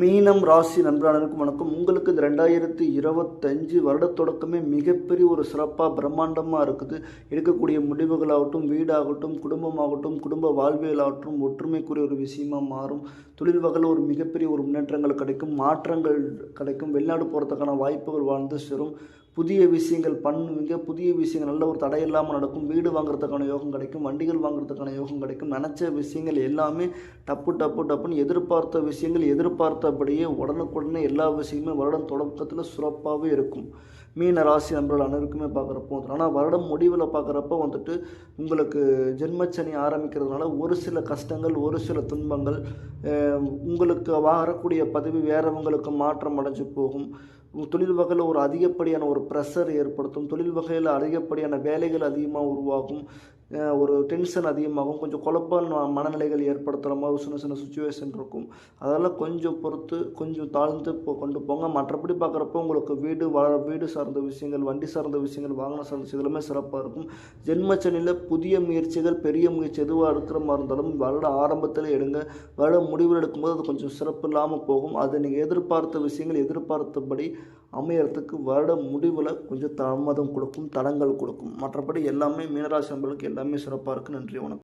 மீனம் ராசி நண்பர்களுக்கும் வணக்கம். உங்களுக்கு இந்த 2025 வருட தொடக்கமே மிகப்பெரிய ஒரு சிறப்பாக பிரம்மாண்டமாக இருக்குது. எடுக்கக்கூடிய முடிவுகளாகட்டும், வீடாகட்டும், குடும்பமாகட்டும், குடும்ப வாழ்வியலாகட்டும் ஒற்றுமைக்குரிய ஒரு விஷயமா மாறும். தொழில் வகையில் ஒரு மிகப்பெரிய ஒரு முன்னேற்றங்கள் கிடைக்கும், மாற்றங்கள் கிடைக்கும். வெளிநாடு போகிறதுக்கான வாய்ப்புகள் வாழ்ந்து சேரும். புதிய விஷயங்கள் பண்ணுவீங்க, புதிய விஷயங்கள் நல்ல ஒரு தடை இல்லாமல் நடக்கும். வீடு வாங்குறதுக்கான யோகம் கிடைக்கும், வண்டிகள் வாங்குறதுக்கான யோகம் கிடைக்கும். நினச்ச விஷயங்கள் எல்லாமே டப்புன்னு எதிர்பார்த்த விஷயங்கள் எதிர்பார்த்தபடியே உடனுக்குடனே எல்லா விஷயமே வருடம் தொடக்கத்தில் சிறப்பாகவே இருக்கும். மீன ராசி நண்பர்கள் அனைவருக்குமே பார்க்குறப்போ ஆனால் வருடம் முடிவில் பார்க்குறப்ப வந்துட்டு உங்களுக்கு ஜென்மச்சனி ஆரம்பிக்கிறதுனால ஒரு சில கஷ்டங்கள், ஒரு சில துன்பங்கள், உங்களுக்கு வரக்கூடிய பதவி வேறவங்களுக்கு மாற்றம் அடைஞ்சு போகும். தொழில் வகையில் ஒரு அதிகப்படியான ஒரு ப்ரெஷர் ஏற்படுத்தும். தொழில் வகையில் அதிகப்படியான வேலைகள் அதிகமாக உருவாகும். ஒரு டென்ஷன் அதிகமாகும். கொஞ்சம் குழப்பமான மனநிலைகள் ஏற்படுத்துகிற மாதிரி ஒரு சின்ன சின்ன சுச்சுவேஷன் இருக்கும். அதெல்லாம் கொஞ்சம் பொறுத்து கொஞ்சம் தாழ்ந்து கொண்டு போங்க. மற்றபடி பார்க்குறப்போ உங்களுக்கு வீடு சார்ந்த விஷயங்கள், வண்டி சார்ந்த விஷயங்கள், வாகனம் சார்ந்த விஷயங்கள் எல்லாமே சிறப்பாக இருக்கும். ஜென்மச்சனியில் புதிய முயற்சிகள், பெரிய முயற்சி எதுவாக இருக்கிற மாதிரி இருந்தாலும் வருட ஆரம்பத்தில் எடுங்க. வருட முடிவில் எடுக்கும்போது அது கொஞ்சம் சிறப்பு இல்லாமல் போகும். அது நீங்கள் எதிர்பார்த்த விஷயங்கள் எதிர்பார்த்தபடி அமையறதுக்கு வருட முடிவில் கொஞ்சம் தாமதம் கொடுக்கும், தடங்கள் கொடுக்கும். மற்றபடி எல்லாமே மீனராசி நண்பர்களுக்கு எல்லாமே சிறப்பாக இருக்குது. நன்றி, வணக்கம்.